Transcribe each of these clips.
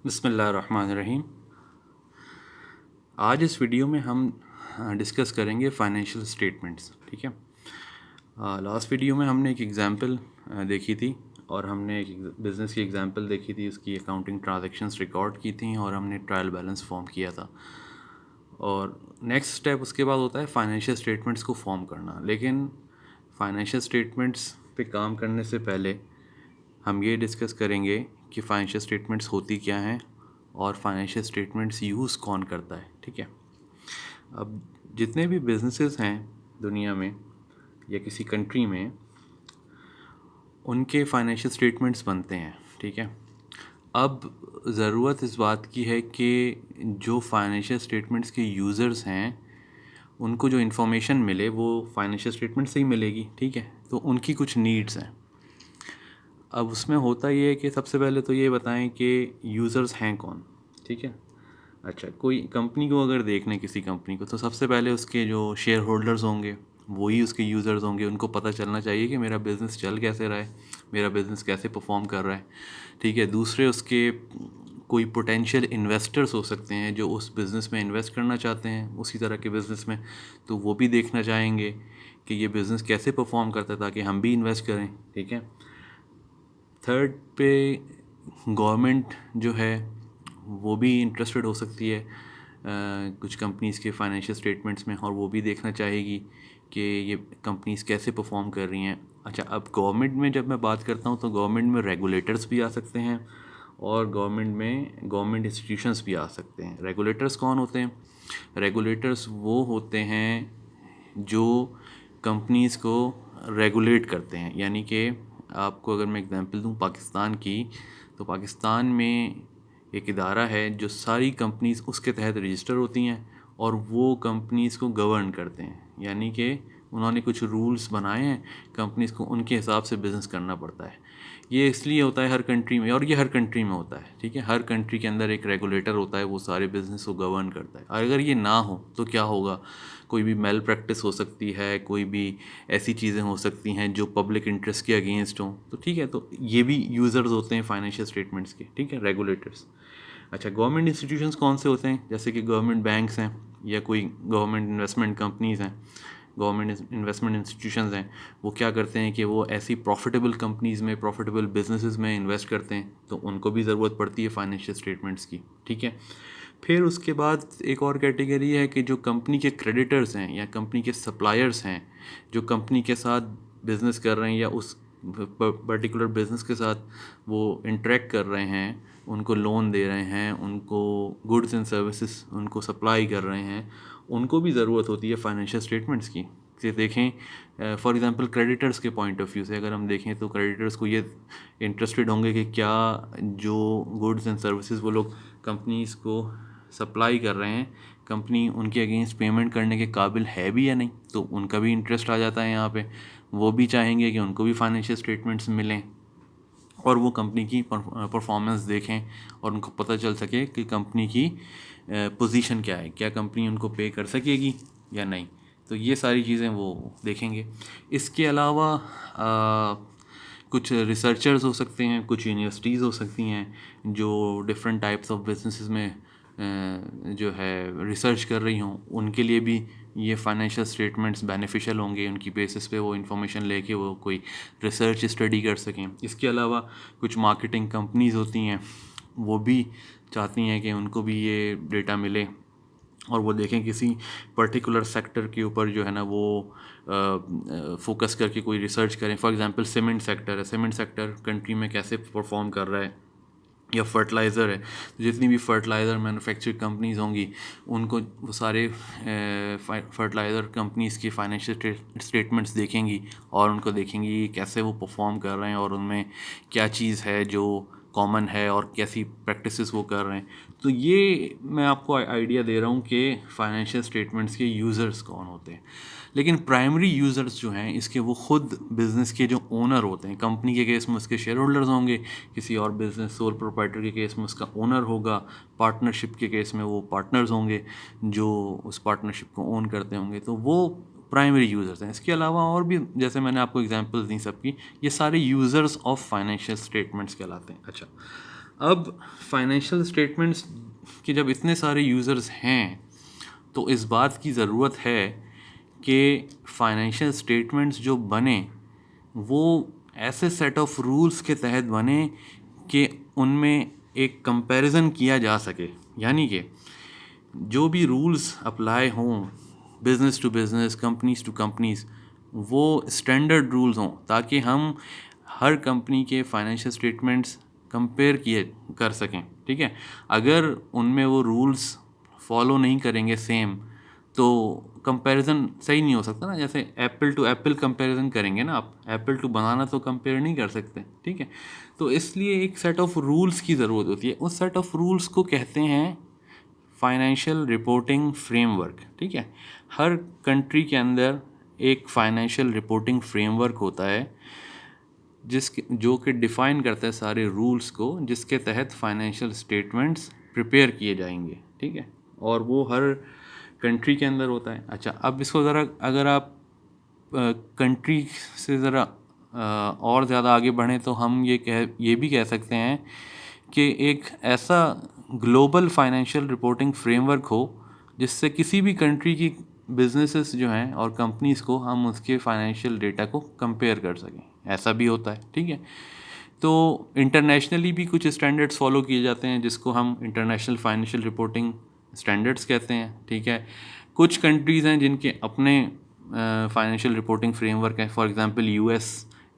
बिस्मिल्लाहिर्रहमानिर्रहीम। आज इस वीडियो में हम डिस्कस करेंगे फाइनेंशियल स्टेटमेंट्स। ठीक है। लास्ट वीडियो में हमने एक एग्ज़ाम्पल देखी थी और हमने एक बिज़नेस की एग्ज़ाम्पल देखी थी, उसकी अकाउंटिंग ट्रांजैक्शंस रिकॉर्ड की थी और हमने ट्रायल बैलेंस फॉर्म किया था। और नेक्स्ट स्टेप उसके बाद होता है फाइनेंशियल स्टेटमेंट्स को फॉर्म करना। लेकिन फाइनेंशियल स्टेटमेंट्स पे काम करने से पहले हम ये डिस्कस करेंगे कि फाइनेंशियल स्टेटमेंट्स होती क्या हैं और फाइनेंशियल स्टेटमेंट्स यूज़ कौन करता है। ठीक है। अब जितने भी बिजनेसेस हैं दुनिया में या किसी कंट्री में, उनके फाइनेंशियल स्टेटमेंट्स बनते हैं। ठीक है। अब ज़रूरत इस बात की है कि जो फाइनेंशियल स्टेटमेंट्स के यूज़र्स हैं उनको जो इन्फॉर्मेशन मिले वो फाइनेंशियल स्टेटमेंट से ही मिलेगी। ठीक है। तो उनकी कुछ नीड्स हैं। अब उसमें होता ये है कि सबसे पहले तो ये बताएं कि यूज़र्स हैं कौन। ठीक है। अच्छा, कोई कंपनी को अगर देखने किसी कंपनी को, तो सबसे पहले उसके जो शेयर होल्डर्स होंगे वही उसके यूज़र्स होंगे। उनको पता चलना चाहिए कि मेरा बिज़नेस चल कैसे रहा है, मेरा बिज़नेस कैसे परफॉर्म कर रहा है। ठीक है। दूसरे उसके कोई पोटेंशियल इन्वेस्टर्स हो सकते हैं जो उस बिज़नेस में इन्वेस्ट करना चाहते हैं उसी तरह के बिज़नेस में, तो वो भी देखना चाहेंगे कि ये बिज़नेस कैसे परफॉर्म करता है ताकि हम भी इन्वेस्ट करें। ठीक है। थर्ड पे गवर्नमेंट जो है वो भी इंटरेस्टेड हो सकती है कुछ कंपनीज़ के फाइनेंशियल स्टेटमेंट्स में, और वो भी देखना चाहेगी कि ये कंपनीज़ कैसे परफॉर्म कर रही हैं। अच्छा, अब गवर्नमेंट में जब मैं बात करता हूँ तो गवर्नमेंट में रेगुलेटर्स भी आ सकते हैं और गवर्नमेंट में गवर्नमेंट इंस्टीट्यूशंस भी आ सकते हैं। रेगुलेटर्स कौन होते हैं? रेगुलेटर्स वो होते हैं जो कंपनीज़ को रेगुलेट करते हैं। यानी कि आपको अगर मैं एग्जांपल दूं पाकिस्तान की, तो पाकिस्तान में एक इदारा है जो सारी कंपनीज़ उसके तहत रजिस्टर होती हैं और वो कंपनीज़ को गवर्न करते हैं। यानी कि उन्होंने कुछ रूल्स बनाए हैं, कंपनीज़ को उनके हिसाब से बिज़नेस करना पड़ता है। ये इसलिए होता है हर कंट्री में, और ये हर कंट्री में होता है। ठीक है। हर कंट्री के अंदर एक रेगुलेटर होता है, वो सारे बिज़नेस को गवर्न करता है। अगर ये ना हो तो क्या होगा? कोई भी मेल प्रैक्टिस हो सकती है, कोई भी ऐसी चीज़ें हो सकती हैं जो पब्लिक इंटरेस्ट के अगेंस्ट हों। तो ठीक है, तो ये भी यूज़र्स होते हैं फाइनेंशियल स्टेटमेंट्स के। ठीक है, रेगुलेटर्स। अच्छा, गवर्नमेंट इंस्टीट्यूशंस कौन से होते हैं? जैसे कि गवर्नमेंट बैंक्स हैं या कोई गवर्नमेंट इन्वेस्टमेंट कंपनीज़ हैं, गवर्नमेंट इन्वेस्टमेंट इंस्टीट्यूशंस हैं। वो क्या करते हैं कि वो ऐसी प्रॉफिटेबल कंपनीज़ में, प्रॉफिटेबल बिजनेसेस में इन्वेस्ट करते हैं, तो उनको भी ज़रूरत पड़ती है फाइनेंशियल स्टेटमेंट्स की। ठीक है। फिर उसके बाद एक और कैटेगरी है कि जो कंपनी के क्रेडिटर्स हैं या कंपनी के सप्लायर्स हैं, जो कंपनी के साथ बिज़नेस कर रहे हैं या उस पर्टिकुलर बिज़नेस के साथ वो इंटरेक्ट कर रहे हैं, उनको लोन दे रहे हैं, उनको गुड्स एंड सर्विसेज उनको सप्लाई कर रहे हैं, उनको भी ज़रूरत होती है फाइनेंशियल स्टेटमेंट्स की। से देखें फॉर एग्ज़ाम्पल क्रेडिटर्स के पॉइंट ऑफ व्यू से अगर हम देखें तो क्रेडिटर्स को ये इंटरेस्टेड होंगे कि क्या जो गुड्स एंड सर्विसेज वो लोग कंपनीज़ को सप्लाई कर रहे हैं, कंपनी उनके अगेंस्ट पेमेंट करने के काबिल है भी या नहीं। तो उनका भी इंटरेस्ट आ जाता है यहाँ पे। वो भी चाहेंगे कि उनको भी फाइनेंशियल स्टेटमेंट्स मिलें और वो कंपनी की परफॉर्मेंस देखें और उनको पता चल सके कि कंपनी की पोजीशन क्या है, क्या कंपनी उनको पे कर सकेगी या नहीं। तो ये सारी चीज़ें वो देखेंगे। इसके अलावा कुछ रिसर्चर्स हो सकते हैं, कुछ यूनिवर्सिटीज़ हो सकती हैं जो डिफरेंट टाइप्स ऑफ बिजनेसेस में जो है रिसर्च कर रही हों, उनके लिए भी ये फाइनेंशियल स्टेटमेंट्स बेनिफिशियल होंगे। उनकी बेसिस पे वो इन्फॉर्मेशन लेके वो कोई रिसर्च स्टडी कर सकें। इसके अलावा कुछ मार्केटिंग कंपनीज़ होती हैं, वो भी चाहती हैं कि उनको भी ये डेटा मिले और वो देखें किसी पर्टिकुलर सेक्टर के ऊपर जो है ना वो फोकस करके कोई रिसर्च करें। फॉर एग्जांपल सीमेंट सेक्टर है, सीमेंट सेक्टर कंट्री में कैसे परफॉर्म कर रहा है, या फर्टिलाइज़र है, तो जितनी भी फर्टिलाइज़र मैन्युफैक्चरिंग कंपनीज़ होंगी उनको वो सारे फर्टिलाइज़र कंपनीज़ की फाइनेंशियल स्टेटमेंट्स देखेंगी और उनको देखेंगी कैसे वो परफॉर्म कर रहे हैं और उनमें क्या चीज़ है जो कॉमन है और कैसी प्रैक्टिसेस वो कर रहे हैं। तो ये मैं आपको आइडिया दे रहा हूँ कि फाइनेंशियल स्टेटमेंट्स के यूज़र्स कौन होते हैं। लेकिन प्राइमरी यूज़र्स जो हैं इसके, वो खुद बिज़नेस के जो ओनर होते हैं। कंपनी के केस में उसके शेयर होल्डर्स होंगे, किसी और बिज़नेस सोल प्रोप्राइटर के केस में उसका ओनर होगा, पार्टनरशिप के केस में वो पार्टनर्स होंगे जो उस पार्टनरशिप को ओन करते होंगे। तो वो प्राइमरी यूज़र्स हैं। इसके अलावा और भी, जैसे मैंने आपको एग्जांपल्स दी सबकी, ये सारे यूज़र्स ऑफ फाइनेंशियल स्टेटमेंट्स कहलाते हैं। अच्छा, अब फाइनेंशियल स्टेटमेंट्स के जब इतने सारे यूज़र्स हैं तो इस बात की ज़रूरत है कि फाइनेंशियल स्टेटमेंट्स जो बने वो ऐसे सेट ऑफ रूल्स के तहत बने कि उनमें एक कंपैरिजन किया जा सके, यानी कि जो भी रूल्स अप्लाई हों business to business, companies to companies, वो स्टैंडर्ड रूल्स हों ताकि हम हर कंपनी के फाइनेंशियल स्टेटमेंट्स कंपेयर किए कर सकें। ठीक है, अगर उनमें वो रूल्स फॉलो नहीं करेंगे सेम, तो कंपैरिजन सही नहीं हो सकता ना। जैसे एप्पल टू एप्पल कंपैरिजन करेंगे ना, आप एप्पल टू बनाना तो कंपेयर नहीं कर सकते। ठीक है, तो इसलिए एक सेट ऑफ रूल्स की ज़रूरत होती है। उस सेट ऑफ रूल्स को कहते हैं फाइनेंशियल रिपोर्टिंग फ्रेमवर्क। ठीक है, हर कंट्री के अंदर एक फाइनेंशियल रिपोर्टिंग फ्रेमवर्क होता है जो कि डिफ़ाइन करता है सारे रूल्स को, जिसके तहत फाइनेंशियल स्टेटमेंट्स प्रिपेयर किए जाएंगे। ठीक है, और वो हर कंट्री के अंदर होता है। अच्छा, अब इसको ज़रा अगर आप कंट्री से ज़रा और ज़्यादा आगे बढ़ें तो हम ये भी कह सकते हैं कि एक ऐसा ग्लोबल फाइनेंशियल रिपोर्टिंग फ्रेमवर्क हो जिससे किसी भी कंट्री की बिजनेसेस जो हैं और कंपनीज को हम उसके फाइनेंशियल डेटा को कंपेयर कर सकें। ऐसा भी होता है। ठीक है, तो इंटरनेशनली भी कुछ स्टैंडर्ड्स फॉलो किए जाते हैं जिसको हम इंटरनेशनल फाइनेंशियल रिपोर्टिंग स्टैंडर्ड्स कहते हैं। ठीक है, कुछ कंट्रीज़ हैं जिनके अपने फाइनेंशियल रिपोर्टिंग फ्रेमवर्क है। फॉर एग्जांपल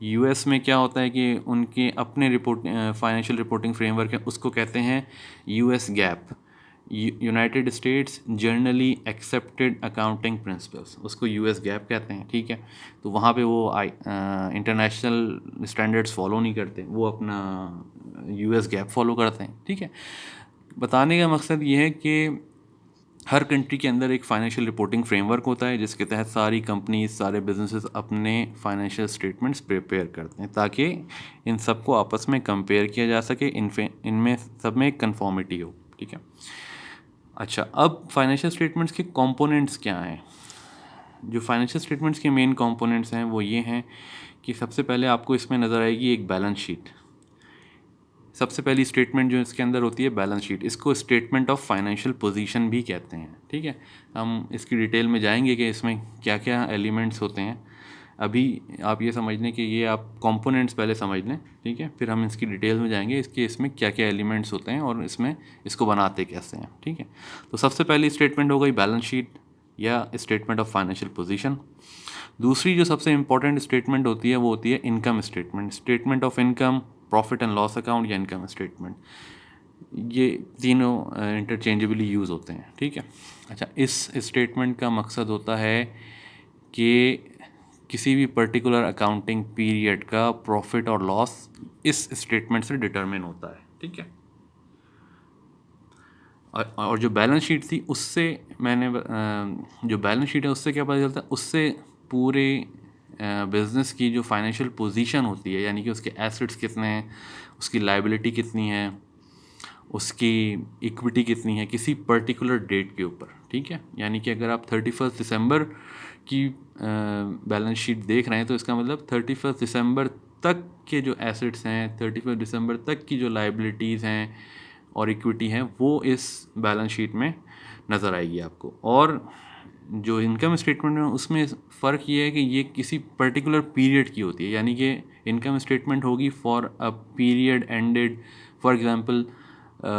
यूएस में क्या होता है कि उनके अपने फाइनेंशियल रिपोर्टिंग फ्रेमवर्क है, उसको कहते हैं US gap, United states generally accepted accounting principles, उसको यूएस गैप कहते हैं। ठीक है, तो वहाँ पे वो इंटरनेशनल स्टैंडर्ड्स फॉलो नहीं करते, वो अपना यूएस गैप फॉलो करते हैं। ठीक है, बताने का मकसद ये है कि हर कंट्री के अंदर एक फाइनेंशियल रिपोर्टिंग फ्रेमवर्क होता है जिसके तहत सारी कंपनीज, सारे बिजनेसेस अपने फाइनेंशियल स्टेटमेंट्स प्रिपेयर करते हैं ताकि इन सबको आपस में कंपेयर किया जा सके, इनमें सब में एक कन्फॉर्मिटी हो। ठीक है, अच्छा, अब फाइनेंशियल स्टेटमेंट्स के कंपोनेंट्स क्या हैं? जो फाइनेंशियल स्टेटमेंट्स के मेन कंपोनेंट्स हैं वो ये हैं कि सबसे पहले आपको इसमें नज़र आएगी एक बैलेंस शीट। सबसे पहली स्टेटमेंट जो इसके अंदर होती है बैलेंस शीट, इसको स्टेटमेंट ऑफ फाइनेंशियल पोजीशन भी कहते हैं। ठीक है, हम इसकी डिटेल में जाएंगे कि इसमें क्या क्या एलिमेंट्स होते हैं। अभी आप ये समझ लें कि ये आप कंपोनेंट्स पहले समझ लें। ठीक है, फिर हम इसकी डिटेल में जाएंगे इसके इसमें क्या क्या एलिमेंट्स होते हैं और इसमें इसको बनाते कैसे हैं। ठीक है, तो सबसे पहली स्टेटमेंट हो गई बैलेंस शीट या स्टेटमेंट ऑफ फाइनेंशियल पोजीशन। दूसरी जो सबसे इंपॉर्टेंट स्टेटमेंट होती है वो होती है income statement, statement of income, profit and loss account या इनकम स्टेटमेंट। ये तीनों इंटरचेंजेबली यूज़ होते हैं। ठीक है, अच्छा, इस स्टेटमेंट का मकसद होता है कि किसी भी पर्टिकुलर अकाउंटिंग पीरियड का प्रॉफिट और लॉस इस स्टेटमेंट से डिटरमिन होता है। ठीक है, और जो बैलेंस शीट थी उससे जो बैलेंस शीट है उससे क्या पता चलता है, उससे पूरे बिज़नेस की जो फाइनेंशियल पोजीशन होती है, यानी कि उसके एसेट्स कितने हैं, उसकी लायबिलिटी कितनी है, उसकी इक्विटी कितनी है किसी पर्टिकुलर डेट के ऊपर। ठीक है, यानी कि अगर आप 31 दिसंबर की बैलेंस शीट देख रहे हैं तो इसका मतलब 31 दिसंबर तक के जो एसेट्स हैं, 31 दिसंबर तक की जो लायबिलिटीज़ हैं और इक्विटी हैं वो इस बैलेंस शीट में नज़र आएगी आपको। और जो इनकम स्टेटमेंट है उसमें फ़र्क ये है कि ये किसी पर्टिकुलर पीरियड की होती है, यानी कि इनकम स्टेटमेंट होगी for a period ended, for example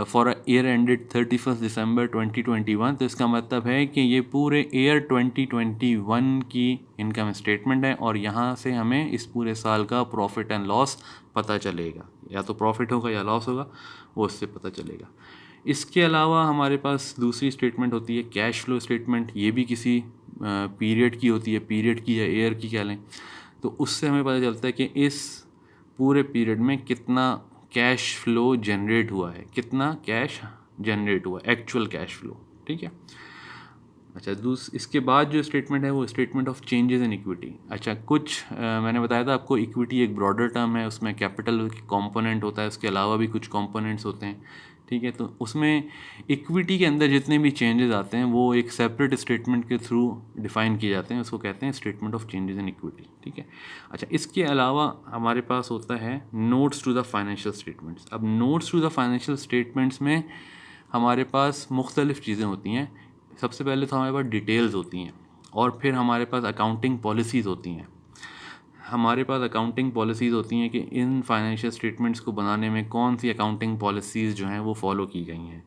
for a year ended 31 दिसंबर 2021, तो इसका मतलब है कि ये पूरे ईयर 2021 की इनकम स्टेटमेंट है और यहाँ से हमें इस पूरे साल का प्रॉफिट एंड लॉस पता चलेगा, या तो प्रॉफिट होगा या लॉस होगा, वो उससे पता चलेगा। इसके अलावा हमारे पास दूसरी स्टेटमेंट होती है कैश फ्लो स्टेटमेंट, ये भी किसी पीरियड की होती है, पीरियड की या ईयर की कह लें, तो उससे हमें पता चलता है कि इस पूरे पीरियड में कितना कैश फ्लो जनरेट हुआ है, कितना कैश जनरेट हुआ, एक्चुअल कैश फ्लो। ठीक है, अच्छा, इसके बाद जो स्टेटमेंट है वो statement of changes in equity. अच्छा, कुछ मैंने बताया था आपको इक्विटी एक ब्रॉडर टर्म है, उसमें कैपिटल कंपोनेंट होता है, उसके अलावा भी कुछ कंपोनेंट्स होते हैं। ठीक है। तो उसमें इक्विटी के अंदर जितने भी चेंजेस आते हैं वो एक सेपरेट स्टेटमेंट के थ्रू डिफाइन किए जाते हैं, उसको कहते हैं statement of changes in equity, ठीक है। अच्छा, इसके अलावा हमारे पास होता है notes to the financial statements. अब notes to the financial statements में हमारे पास मुख्तलिफ़ चीज़ें होती हैं। सबसे पहले तो हमारे पास डिटेल्स होती हैं, और फिर हमारे पास अकाउंटिंग पॉलिसीज़ होती हैं। हमारे पास अकाउंटिंग पॉलिसीज़ होती हैं कि इन फाइनेंशियल स्टेटमेंट्स को बनाने में कौन सी अकाउंटिंग पॉलिसीज़ जो हैं वो फॉलो की गई हैं।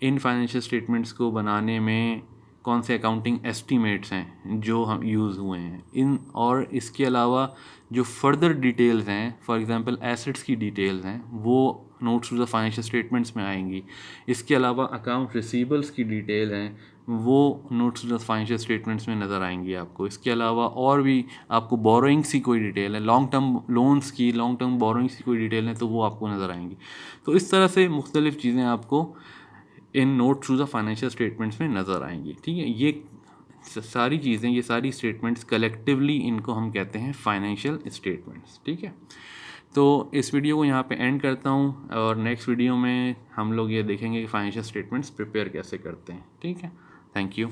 इन फाइनेंशियल स्टेटमेंट्स को बनाने में कौन से अकाउंटिंग एस्टीमेट्स हैं जो हम यूज़ हुए हैं इन, और इसके अलावा जो फर्दर डिटेल्स हैं, फॉर एग्जांपल एसेट्स की डिटेल्स हैं, वो notes to the financial statements में आएंगी। इसके अलावा अकाउंट रिसीवेबल्स की डिटेल हैं, वो notes to the financial statements में नज़र आएंगी आपको। इसके अलावा और भी आपको बोरोइंग्स की कोई डिटेल है, लॉन्ग टर्म लोन्स की, लॉन्ग टर्म बोरोइंग्स की कोई डिटेल है, तो वो आपको नज़र आएंगी। तो इस तरह से मुख्तलिफ़ चीज़ें आपको इन note to the financial statements में नज़र आएंगी, ठीक है। ये सारी चीज़ें, ये सारी स्टेटमेंट्स कलेक्टिवली इनको हम कहते हैं फाइनेंशियल स्टेटमेंट्स, ठीक है। तो इस वीडियो को यहाँ पे एंड करता हूँ, और नेक्स्ट वीडियो में हम लोग ये देखेंगे कि फाइनेंशियल स्टेटमेंट्स प्रिपेयर कैसे करते हैं, ठीक है। Thank you.